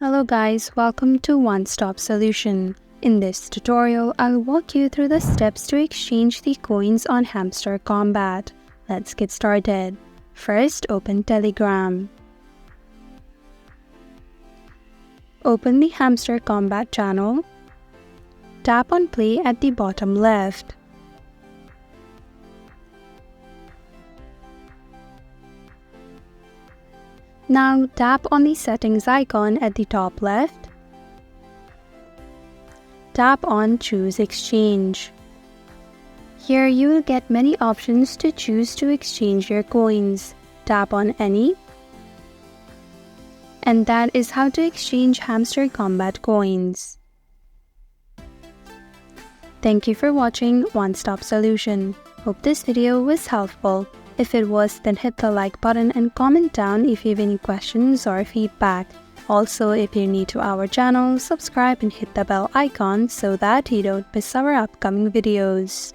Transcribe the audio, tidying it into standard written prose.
Hello guys, welcome to One Stop Solution. In this tutorial, I'll walk you through the steps to exchange the coins on Hamster Kombat. Let's get started. First, open Telegram. Open the Hamster Kombat channel. Tap on play at the bottom left. Now tap on the settings icon at the top left. Tap on Choose Exchange. Here you will get many options to choose to exchange your coins. Tap on any. And that is how to exchange Hamster Kombat coins. Thank you for watching One Stop Solution. Hope this video was helpful. If it was, then hit the like button and comment down if you have any questions or feedback. Also, if you're new to our channel, subscribe and hit the bell icon so that you don't miss our upcoming videos.